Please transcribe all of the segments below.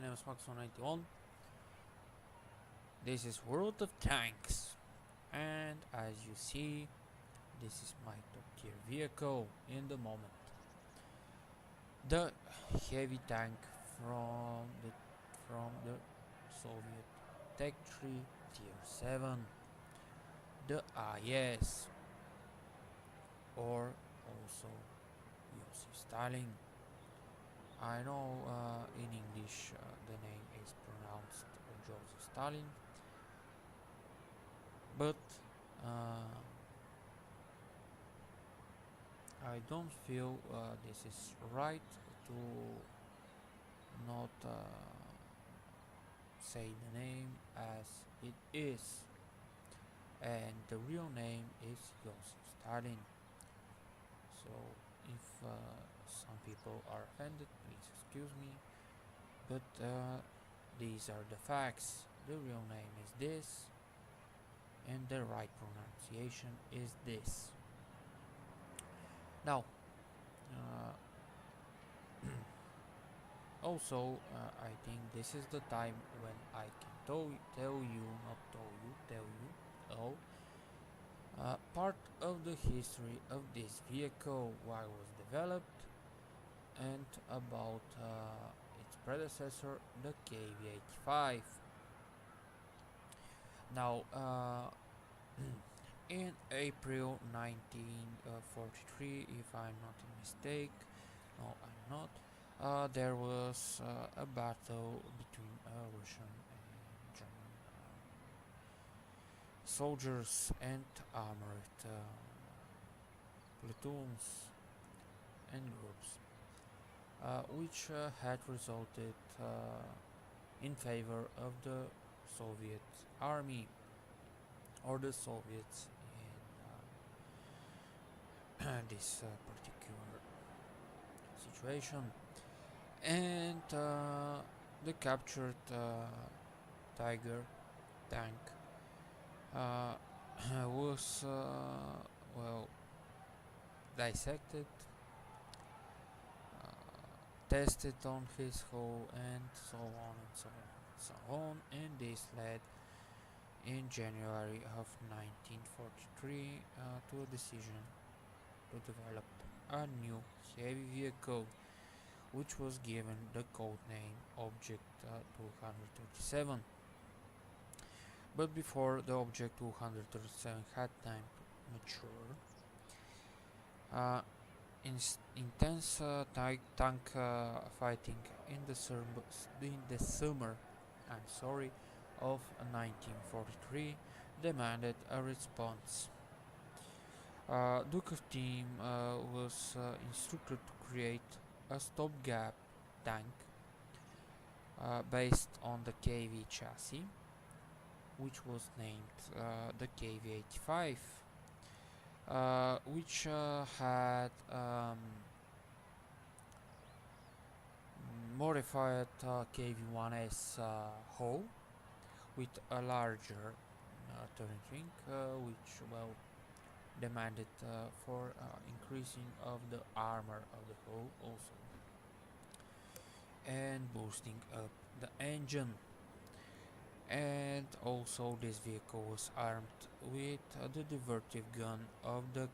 name is Max191. This is World of Tanks, and as you see, this is my top tier vehicle in the moment. The heavy tank from the Soviet Tech 3 Tier 7, the IS, or also Joseph Stalin. I know in English the name is pronounced Joseph Stalin, but uh, I don't feel this is right to not say the name as it is, and the real name is Joseph Stalin. So if some people are offended, please excuse me, but these are the facts. The real name is this, and the right pronunciation is this. Now, uh, also, I think this is the time when I can tell you, not tell you, oh, part of the history of this vehicle, why it was developed, and about its predecessor, the KV-85. Now, in April 1943, if I'm not a mistake, no, I'm not. There was a battle between Russian and German soldiers and armored platoons and groups, which had resulted in favor of the Soviet army or the Soviets in this particular situation, and the captured Tiger tank was well dissected, tested on his hull, and so on and so on and so on, and this led in January of 1943 to a decision to develop a new heavy vehicle, which was given the code name Object 237. But before the Object 237 had time to mature, intense tank fighting in the summer of 1943 demanded a response. Duke of Team was instructed to create a stopgap tank based on the KV chassis, which was named the KV-85, which had modified KV-1S hull with a larger turret ring, which demanded for increasing of the armor of the hull also, and boosting up the engine. And also this vehicle was armed with the divertive gun of the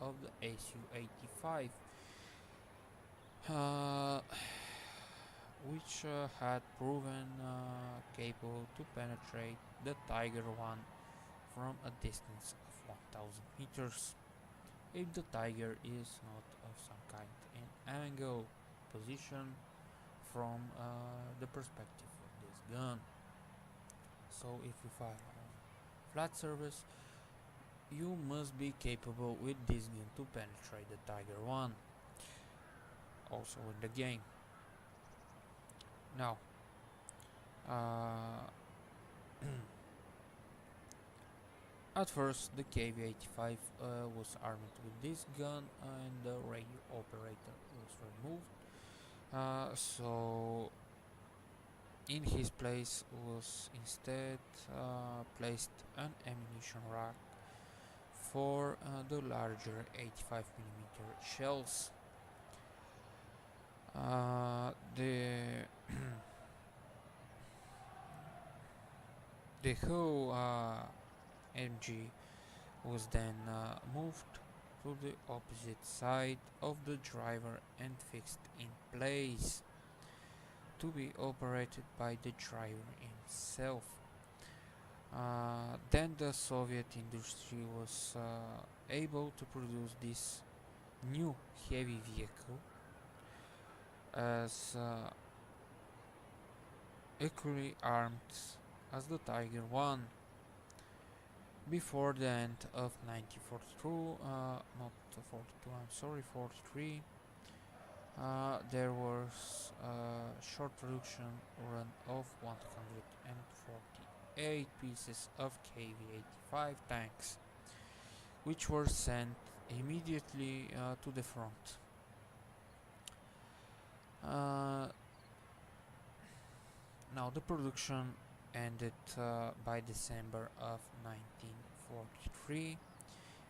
of the Su-85, which had proven capable to penetrate the Tiger 1 from a distance of 1000 meters, if the Tiger is not of some kind in angle position from the perspective of this gun. So if you fire on flat surface, you must be capable with this gun to penetrate the Tiger 1, also in the game. Now, at first the KV-85 was armed with this gun, and the radio operator was removed. So in his place was instead placed an ammunition rack for the larger 85mm shells. The the whole MG was then moved to the opposite side of the driver and fixed in place to be operated by the driver himself. Then the Soviet industry was able to produce this new heavy vehicle as equally armed as the Tiger 1. Before the end of 1942, not 42, I'm sorry, 43, there was a short production run of 148 pieces of KV-85 tanks, which were sent immediately to the front. Now the production ended by December of 1943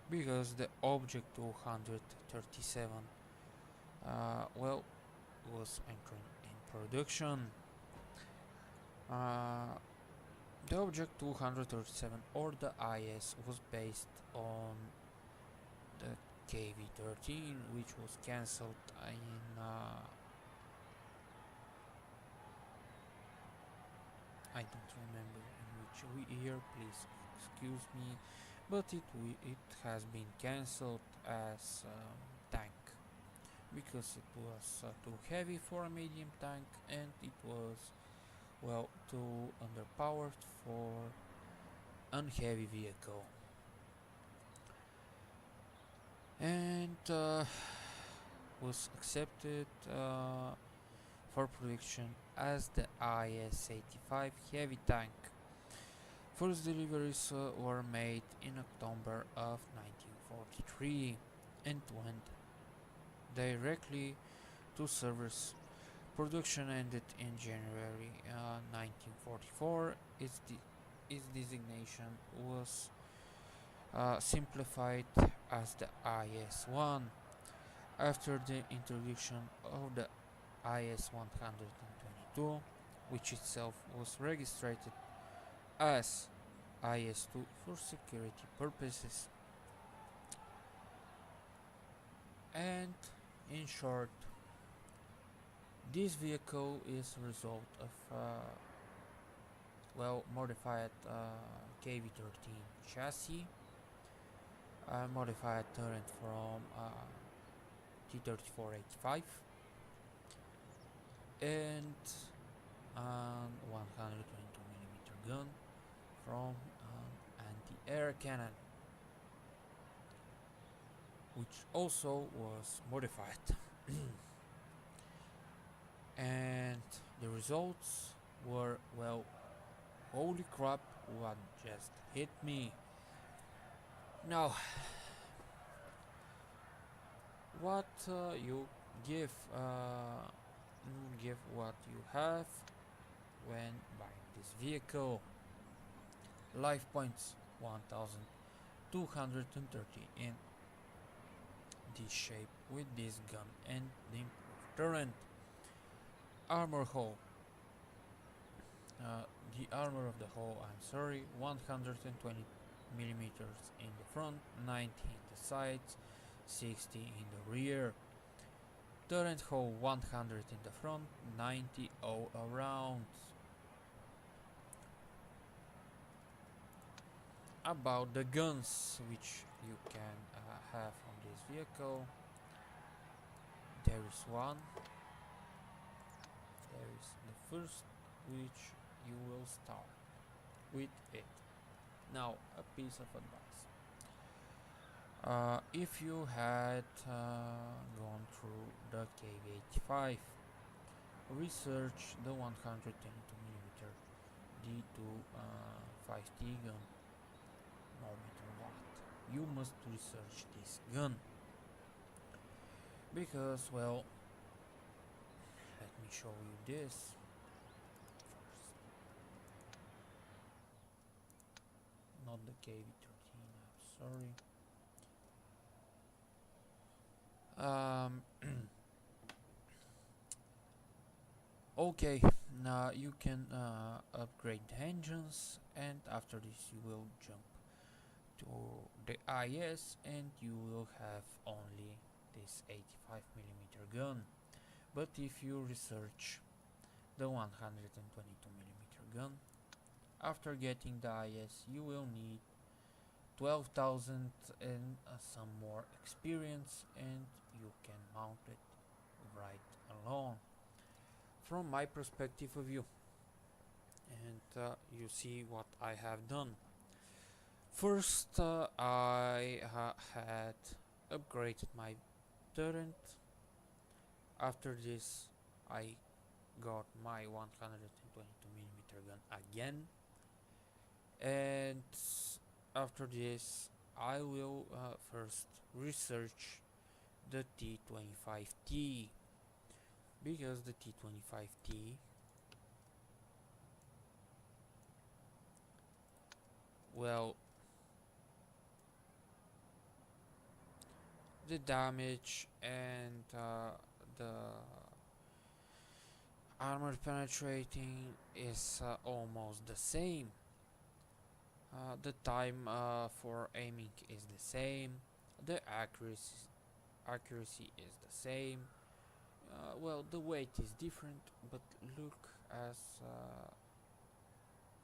because the Object 237 was entering in production. The Object 237 or the IS was based on the KV-13, which was cancelled in I don't remember in which year, please excuse me, but it has been cancelled as tank because it was too heavy for a medium tank and it was too underpowered for an heavy vehicle. And was accepted for production as the IS-85 heavy tank. First deliveries were made in October of 1943 and went directly to service. Production ended in January 1944. Its designation was simplified as the IS-1 after the introduction of the IS-122, which itself was registered as IS-2 for security purposes. And in short, this vehicle is a result of modified KV-13 chassis, modified turret from T-34-85, and 122mm gun from anti-air cannon, which also was modified. And the results were, holy crap, what just hit me. Now, what you give what you have when buying this vehicle. Life points 1230 in this shape with this gun and the improved turret. Armor hull. The armor of the hull, 120 millimeters in the front, 90 in the sides, 60 in the rear. Turret hull 100 in the front, 90 all around. About the guns which you can have on this vehicle, there is one. There is the first which you will start with it. Now, a piece of advice. If you had gone through the KV-85, research the 122mm D2 5T gun, no matter what. You must research this gun because, let me show you this first. Not the KV-13, I'm sorry. Okay, now you can upgrade the engines, and after this you will jump to the IS and you will have only this 85mm gun. But if you research the 122mm gun, after getting the IS you will need 12,000 and some more experience, and you can mount it right alone. From my perspective of view, and you see what I have done. First, I had upgraded my turret. After this, I got my 122mm gun again, and after this, I will first research the T25T, because the T25T, well, the damage and the armor penetrating is almost the same. The time for aiming is the same. The accuracy is the same. Well, the weight is different, but look as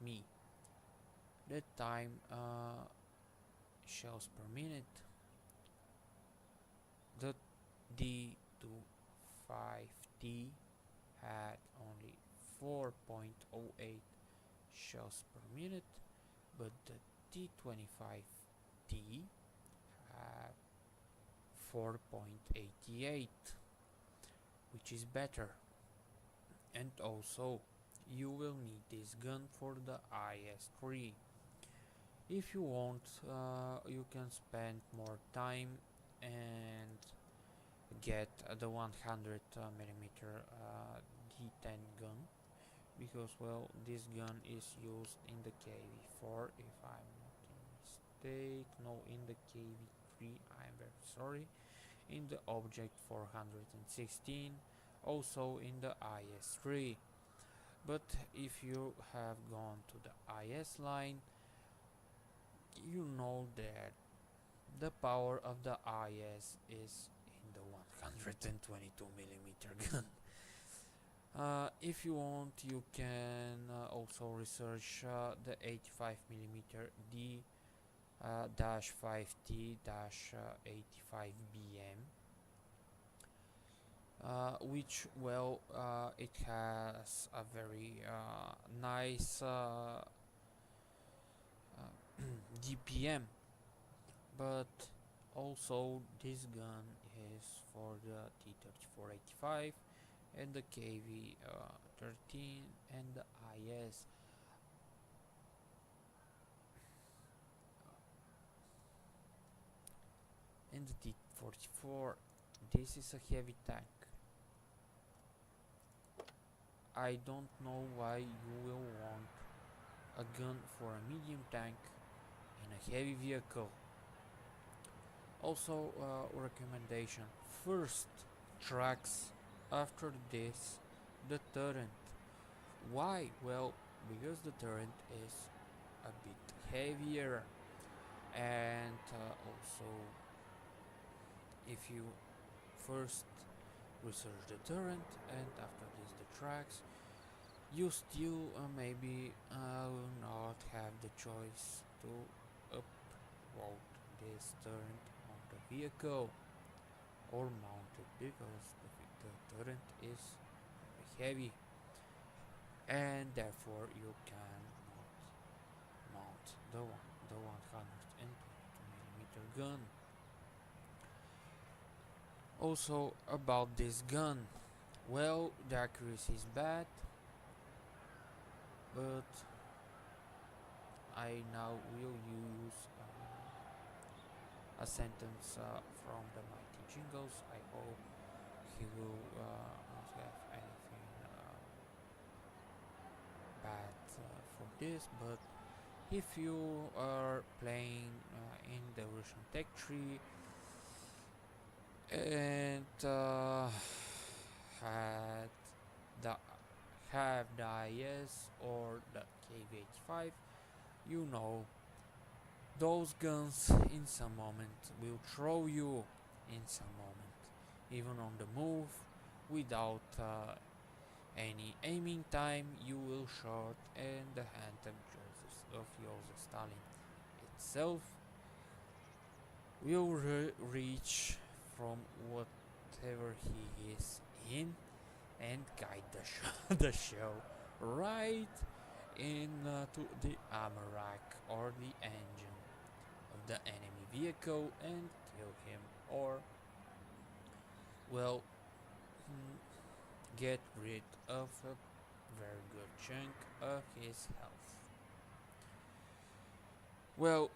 me. The time shells per minute. The D25T had only 4.08 shells per minute, but the T25T had 4.88, which is better. And also, you will need this gun for the IS-3. If you want, you can spend more time and get the 100mm D10 gun, because well, this gun is used in the KV4 if I'm not mistake, no, in the KV3, I'm very sorry, in the Object 416, also in the IS-3. But if you have gone to the IS line, you know that the power of the IS is in the 122mm gun. If you want, you can also research the 85mm D-5T-85BM, which well, it has a very nice DPM, but also this gun is for the T-3485 and the KV-13 and the IS. And the T-44, this is a heavy tank. I don't know why you will want a gun for a medium tank in a heavy vehicle. Also, recommendation: first tracks, after this the turret. Why? Well, because the turret is a bit heavier, and also if you first research the turret and after this the tracks, you still maybe will not have the choice to upload this turret on the vehicle or mount it, because the turret is heavy, and therefore you cannot mount the 122mm gun. Also about this gun, well, the accuracy is bad, but I now will use a sentence from the Mighty Jingles. I hope he will not have anything bad for this, but if you are playing in the Russian Tech Tree and had the have the IS or the KV-85, you know those guns in some moment will throw you in some moment, even on the move, without any aiming time. You will shoot and the hand of Joseph Stalin itself will reach from whatever he is in and guide the show right into the armor rack or the engine of the enemy vehicle and kill him, or well, get rid of a very good chunk of his health. Well,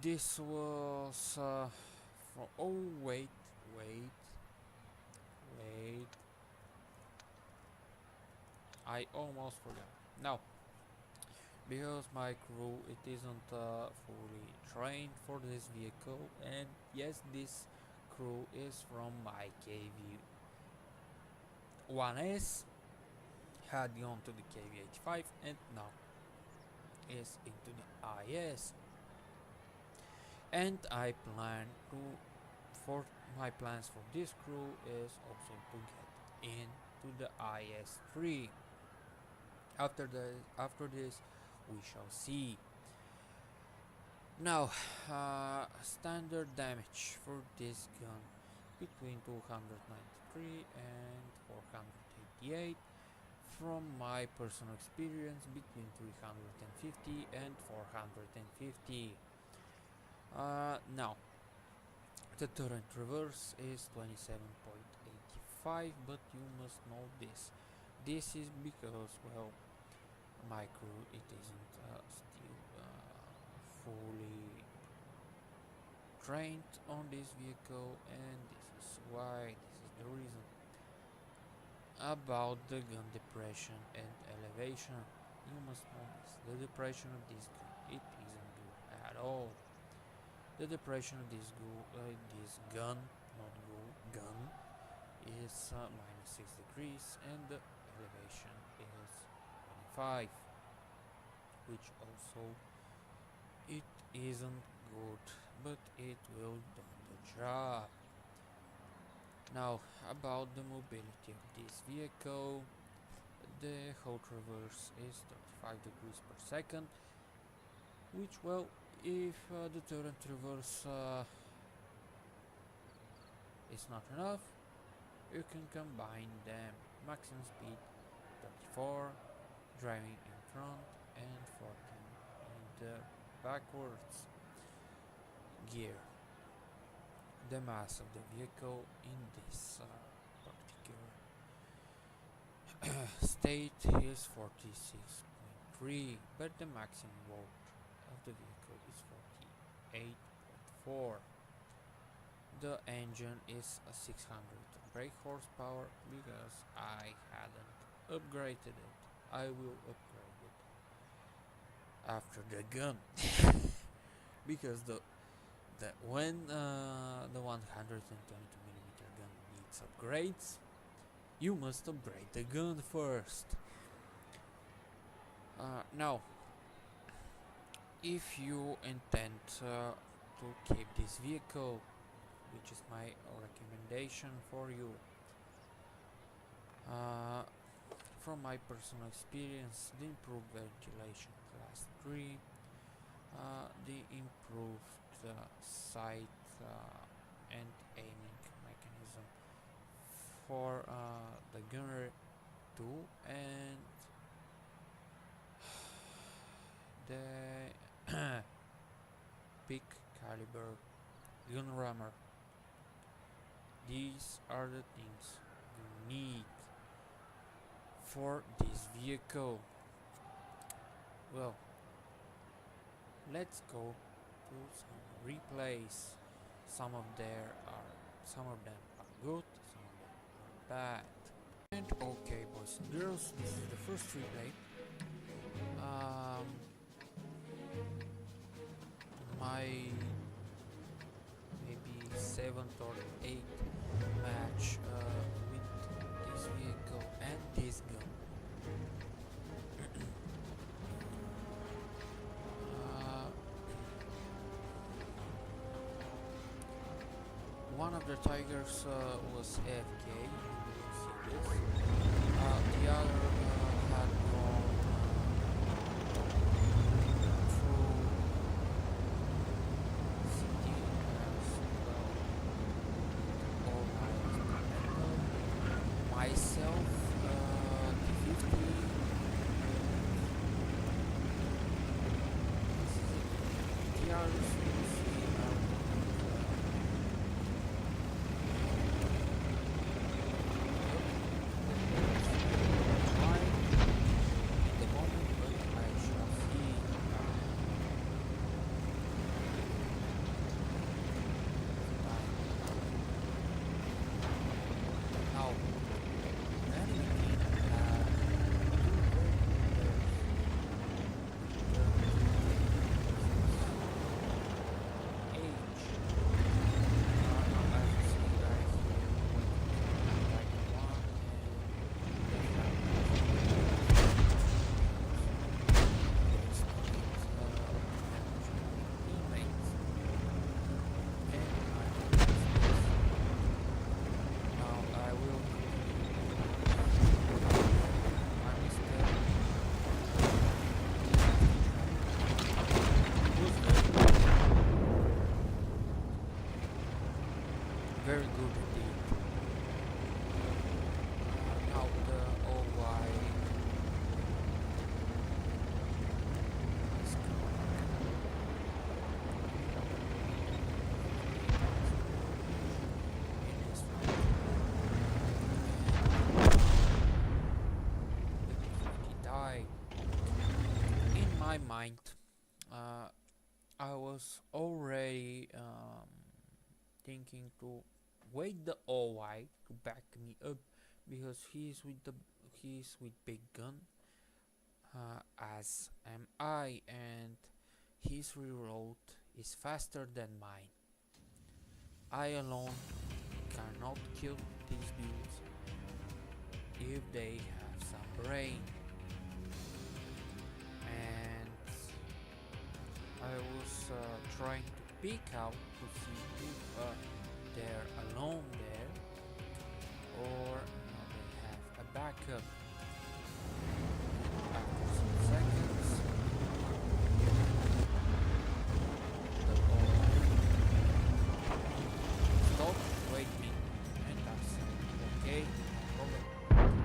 this was for, oh wait, I almost forgot. Now, because my crew it isn't fully trained for this vehicle, and yes, this crew is from my KV-1S, had gone to the KV-85 and now is into the IS, and I plan to for my plans for this crew is also to get into the IS-3. After this we shall see. Now, standard damage for this gun between 293 and 488. From my personal experience, between 350 and 450. Now, the turret reverse is 27.85, but you must know this. This is because, well, my crew it isn't still fully trained on this vehicle, and this is why, this is the reason. About the gun depression and elevation, you must know this. The depression of this gun it isn't good at all. The depression of this gun, not gun, is minus 6 degrees, and the elevation is 25, which also it isn't good, but it will do the job. Now, about the mobility of this vehicle, the hot reverse is 35 degrees per second, which, well, if the turret reverse is not enough, you can combine them. Maximum speed 34, driving in front, and 14 in the backwards gear. The mass of the vehicle in this particular state is 46.3, but the maximum load of the vehicle is 48.4. The engine is a 600 brake horsepower because I hadn't upgraded it. I will upgrade it after the gun because when the 122mm gun needs upgrades, you must upgrade the gun first. Now, if you intend to keep this vehicle, which is my recommendation for you, from my personal experience, the improved ventilation class 3, the improved sight and aiming mechanism for the gunner 2, and the big caliber gun rammer. These are the things you need for this vehicle. Well, let's go to some replays. Some of them are good, some of them are bad. And okay, boys and girls, this is the first replay. My maybe 7th or 8th match with this vehicle and this gun. Uh, One of the tigers was AFK, you will see this. The other had gone through city as well. All my experimental. Myself, the 50. The others you will see very good indeed. Now the OY is in this round. He died. In my mind, I was already thinking to wait the OY to back me up because he's with big gun, as am I, and his reload is faster than mine. I alone cannot kill these dudes if they have some brain. And I was trying to peek out to see if they're alone there or they have a backup. After some seconds, the OI stopped waiting, and I said, okay, no problem.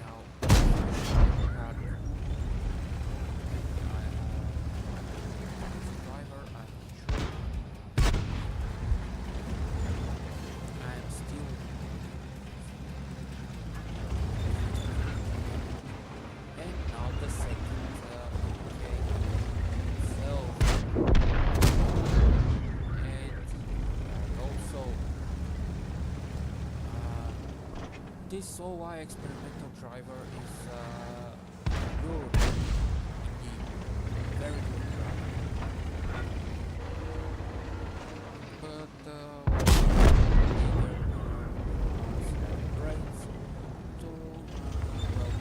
Now, driver, I'm not sure. I'm still and now the second okay so and also this OI experimental driver is good indeed, very good driver, but brains to well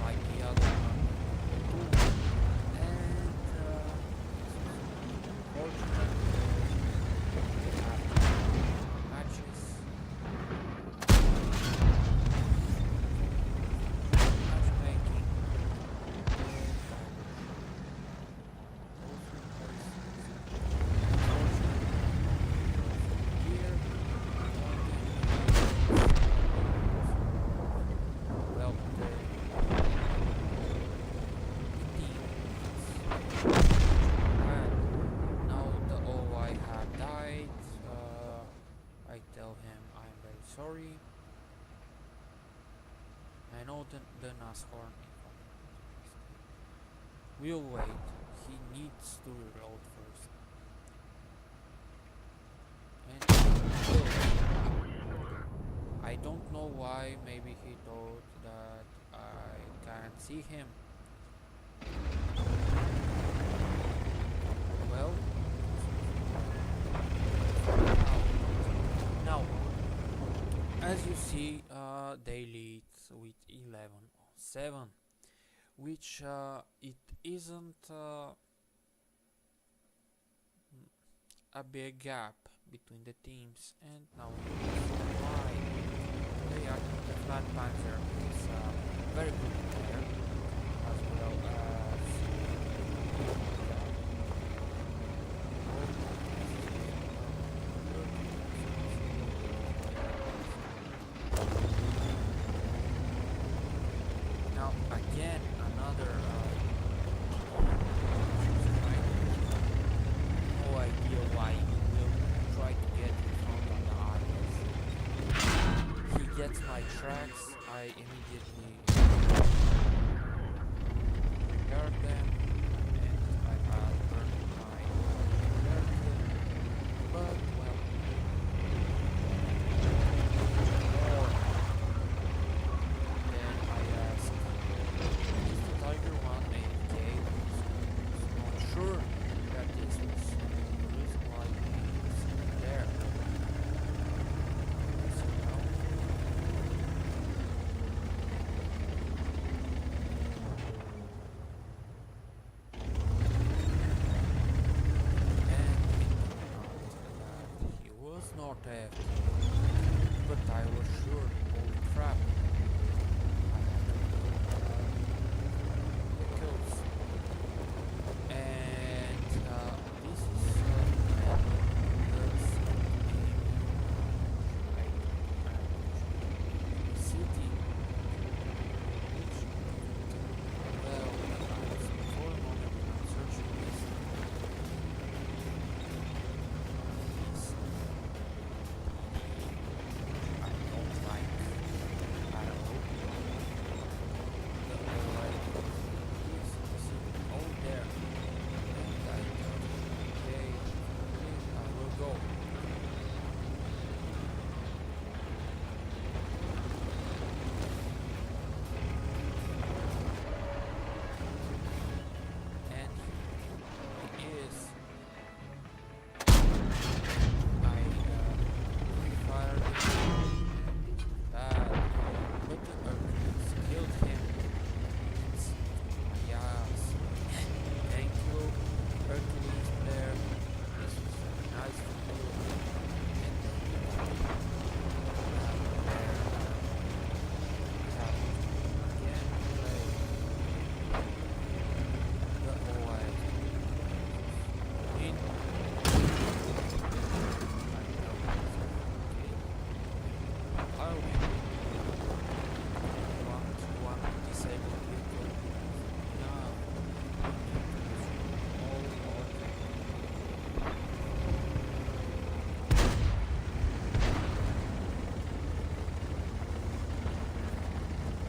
like the other two, and fortunately they have matches matchmaking here. Well, and now the OY had died. I tell him I'm very sorry. I know the NASCAR we'll wait. He needs to reload first. And I don't know why. Maybe he thought that I can't see him. Well, now As you see, they lead with 11-7, which it isn't a big gap between the teams, and now why they are the Black Panther is a very good player as well as now again another no idea why he will try to get in front of the idols. He gets my tracks, I immediately repair them, and I have burned my character, but well, more than I asked. Is the Tiger 1 AFK? Not sure that this was the reason why he's there. So now, and he was not AFK, but I was sure, holy crap, I had the kills. And this is city, which, well, for a moment I'm searching this. I don't like at all. The alright is sitting all there. And I thought, okay, I will go. And he is. I fired him bad, but the Hercules killed him. It's my ass. Thank you, Hercules player. This was very nice of you. And then there we have again play the OI in I will one disabled people now. All okay.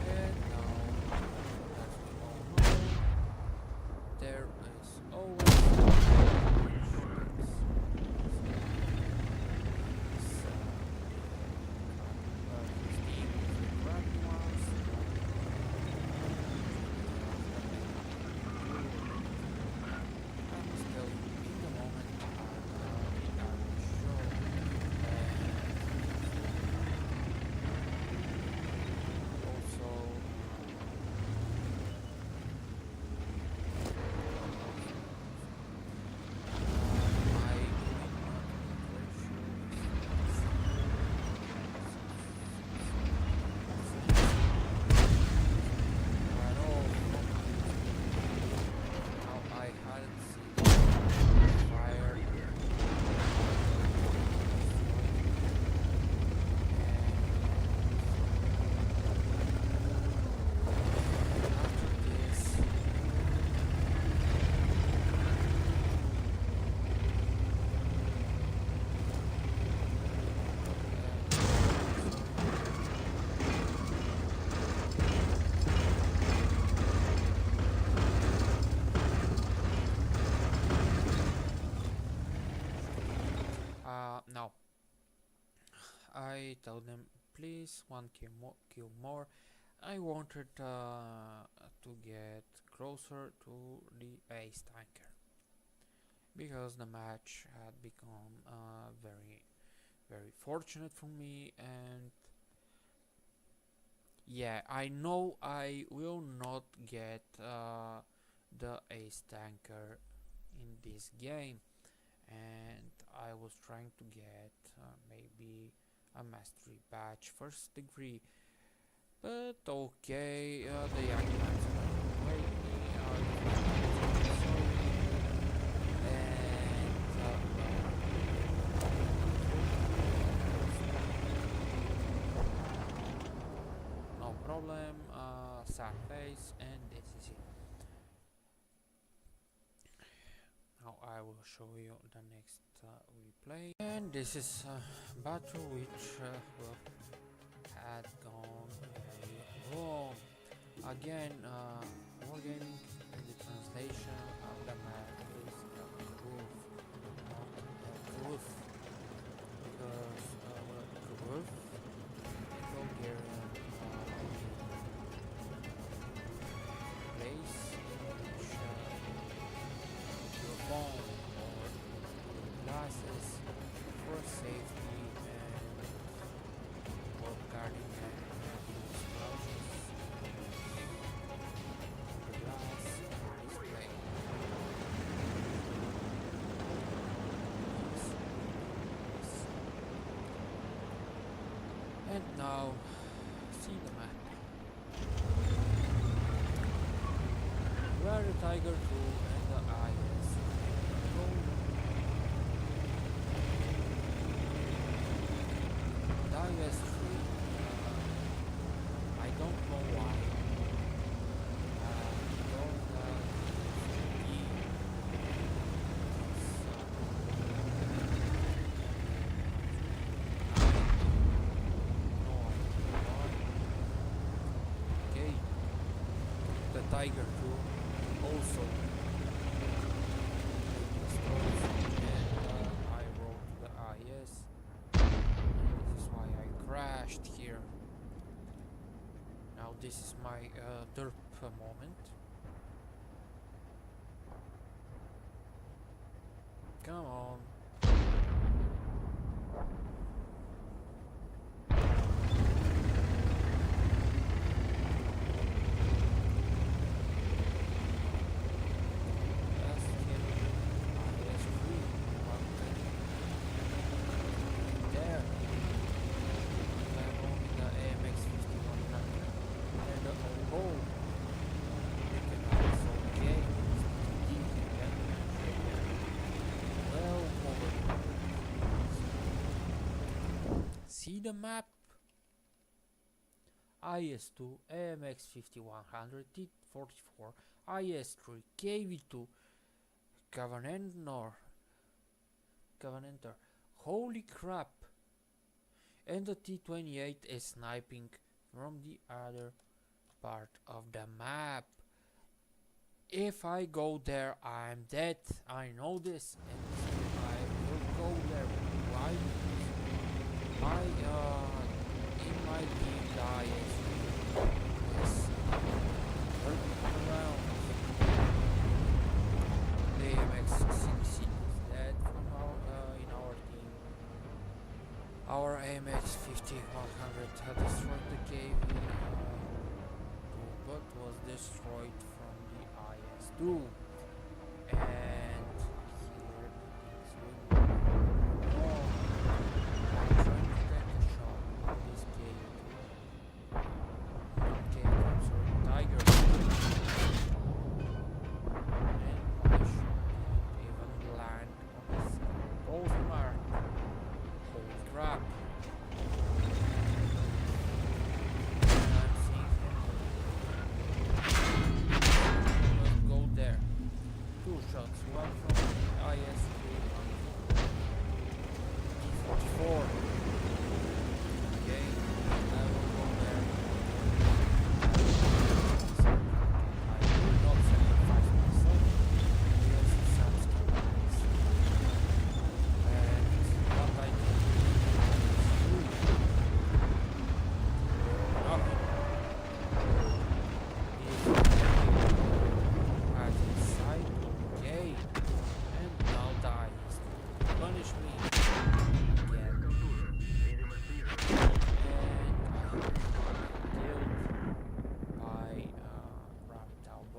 And now, as we all know, there is always now I tell them please one kill more. I wanted to get closer to the ace tanker because the match had become very fortunate for me, and Yeah, I know I will not get the ace tanker in this game, and I was trying to get maybe a mastery badge first degree, but okay, the young man's gonna wait me, sorry, and no problem, sad face, and this is it. Now I will show you the next replay, and this is a battle which well, had gone wrong. Again, wargaming in the translation of the map is a proof, not a proof, because proof in Bulgarian place in which your phone or glasses for safety and for guarding explosions on the glass or display. And now see the map. Where the Tiger 2 and the IS go. The IS 3, I don't know why. Okay, the Tiger 2 also destroys, and I wrote the IS, and this is why I crashed here. Now this is my derp moment. Come on. See the map? IS-2, AMX5100, T-44, IS-3, KV-2, Covenanter. Holy crap! And the T-28 is sniping from the other part of the map. If I go there, I'm dead. I know this, and I will go there. Why? In my team, the IS is working around. The AMX-60 is dead from in our team. Our AMX-50-100 had destroyed the KV, but was destroyed from the IS-2. And here it is going wrong. I'm trying to take a shot of this KV-2. Okay, I'm sorry, Tiger. And the shot didn't even land on his gold mark. Holy crap. And I'm seeing him. Let's go there.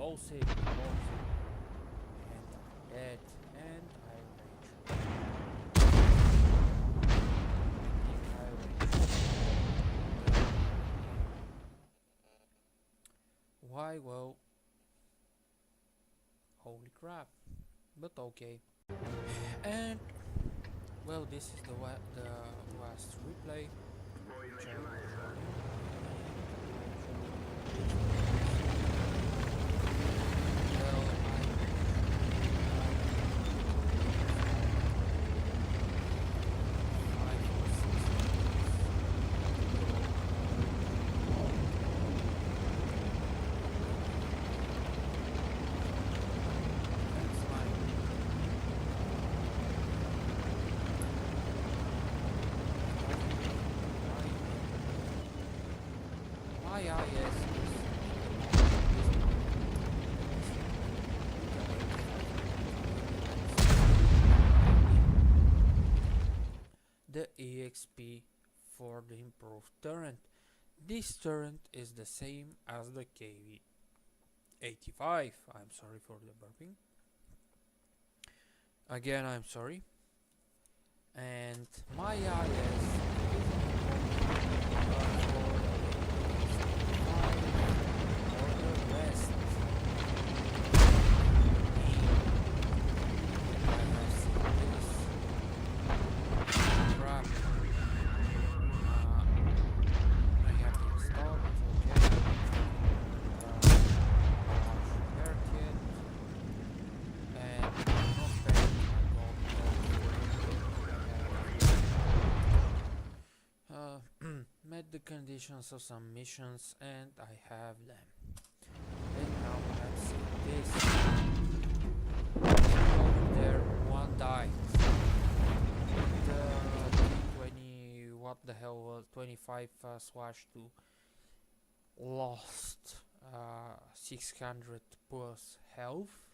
close it, and I'm dead, and I rage. I rage. Why? Well, holy crap. But okay. And well, this is the last replay. Which I will yes. The EXP for the improved turret. This turret is the same as the KV-85. I'm sorry for the burping. Again, I'm sorry. And my IS met the conditions of some missions and I have them. And now let's see this. Over there, one died. The 20, what the hell was 25/2 lost 600 plus health.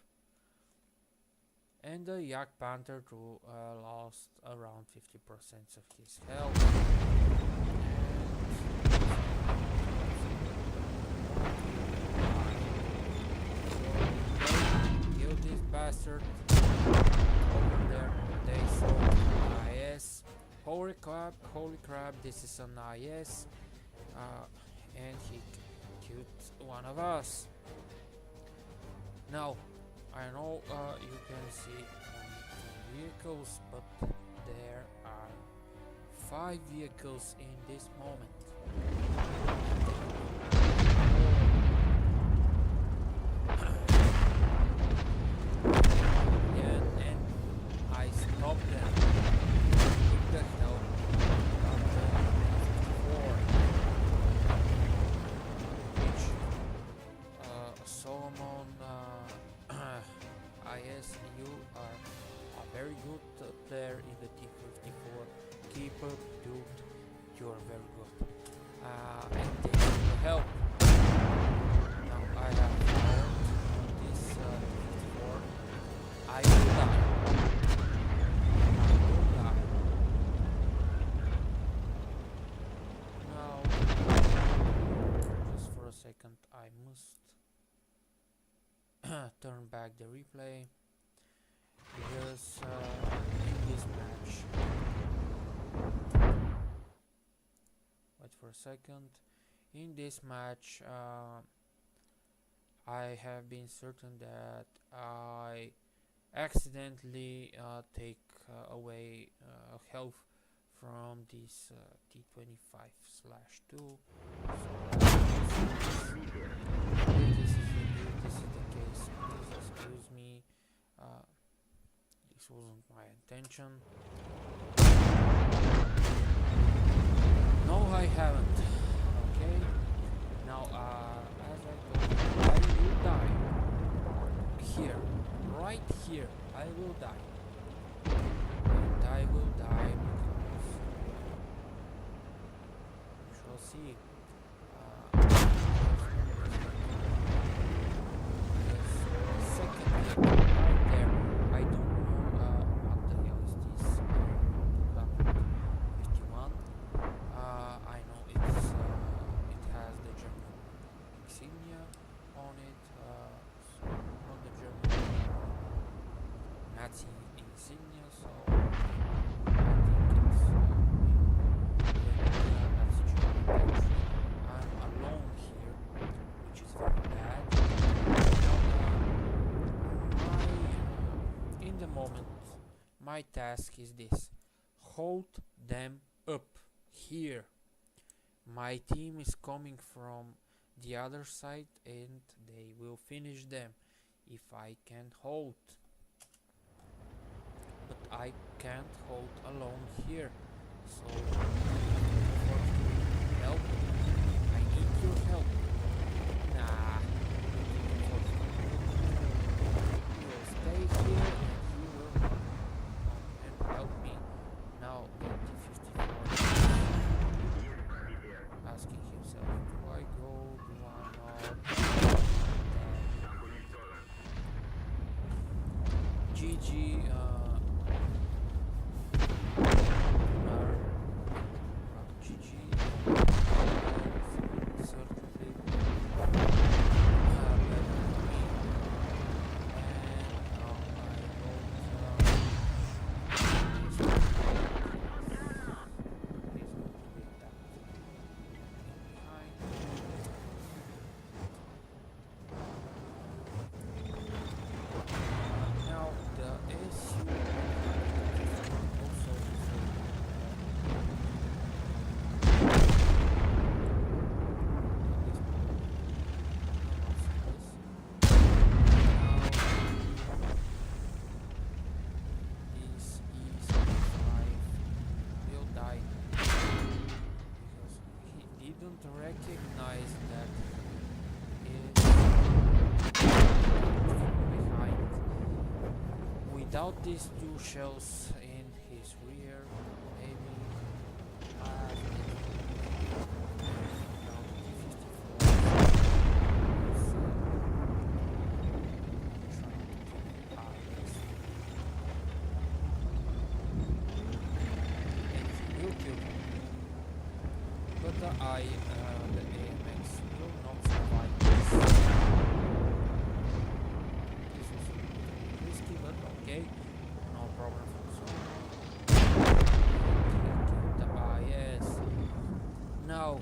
And the Yak Panther 2 lost around 50% of his health. Kill this bastard over there. They saw an IS. Holy crap, this is an IS. And he killed one of us. Now, I know you can see vehicles, but there are 5 vehicles in this moment. And I stopped them. What the hell? Which Solomon IS, you are a very good player in the T-54. Keep up, dude. You are very good. And thanks for the help. Now I have found this T-54. I will die. Now, just for a second, I must turn back the replay because in this match, wait for a second, in this match I have been certain that I accidentally take away health from this T25/2. This is the case. Please excuse me. This wasn't my intention. No, I haven't. Okay. Now, as I told you, I will die. Here, right here, I will die. And I will die because we shall see. Nazi insignia, so I think it's in Nazi German country. I'm alone here, which is very bad. In the moment, my task is this: hold them up here. My team is coming from the other side and they will finish them if I can hold. But I can't hold alone here. So help. I need your help. Nah. You will stay here and you will come and help me. Now the T-54 asking himself, do I go, do I not? GG, GG, certainly better than me. And now I he's going to be attacked behind. Now the SU also this E75 will die because he didn't recognize that it's behind. Without these two shells in his rear, maybe now the T-54 is trying to kill IS, and he will kill him. But the AMX will not survive this. This is risky, but okay, no problem. So the IS. Now,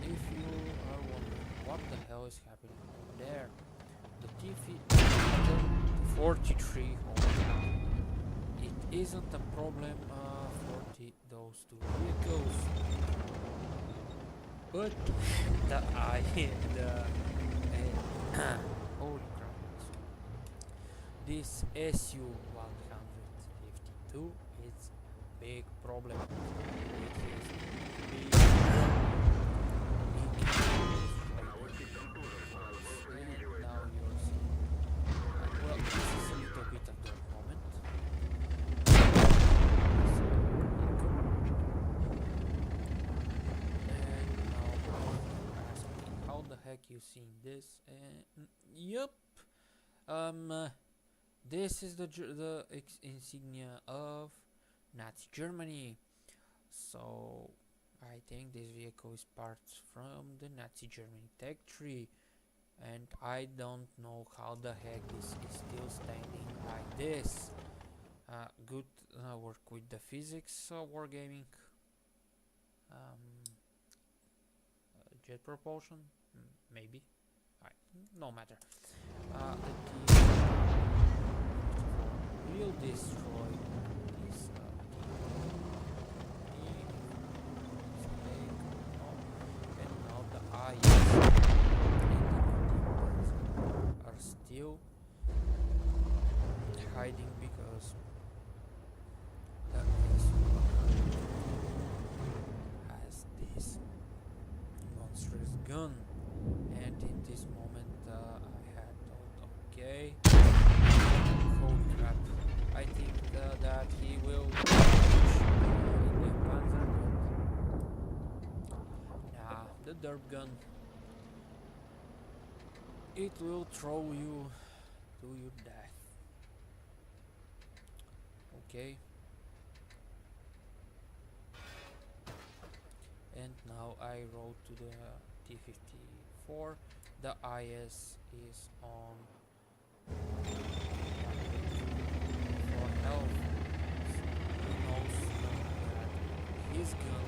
if you are wondering what the hell is happening over there, the T-43 it isn't a problem for those two vehicles, but the holy crap! This Su-152 is a big problem. It is big. Now you're seeing. Well, this is a little bit of the moment. And now ask me how the heck you seen this? Yup. This is the insignia of Nazi Germany. So I think this vehicle is parts from the Nazi Germany tech tree, and I don't know how the heck this is still standing like this. Good work with the physics, wargaming. Jet propulsion, maybe. No matter. The will destroy this and now the IS are still hiding because the has this monstrous gun, and in this moment I had thought, okay, holy crap, I think that he will Indian Panzer, nah, the derp gun, it will throw you to your death. Okay. And now I rode to the T-54. The IS is on 4 himself he knows that his gun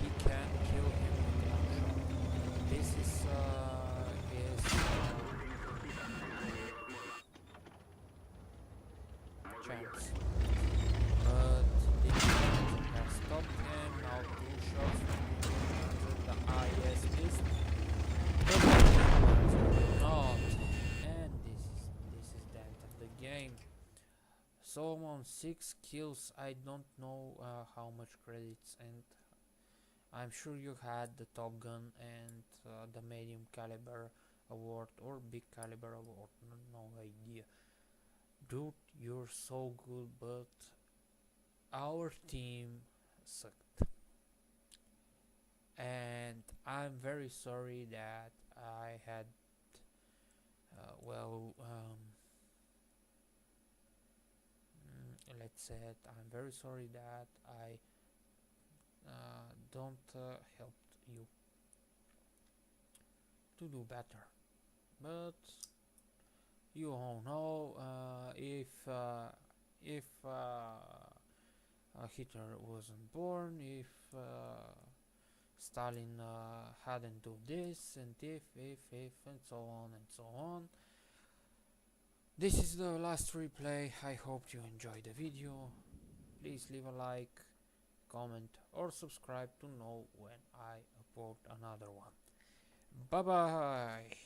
he can kill him with one shot. This is his chance. But the opponent has stopped him. Now two shots from the IS missed. But not. And this is the end of the game. So I'm on 6 kills. I don't know how much credits, and I'm sure you had the Top Gun and the medium caliber award or big caliber award. No idea. Dude, you're so good, but our team sucked. And I'm very sorry that I had, let's say it, I'm very sorry that I don't help you to do better. But you all know if Hitler wasn't born, if Stalin hadn't do this, and if, and so on and so on. This is the last replay. I hope you enjoyed the video. Please leave a like, comment or subscribe to know when I upload another one. Bye bye.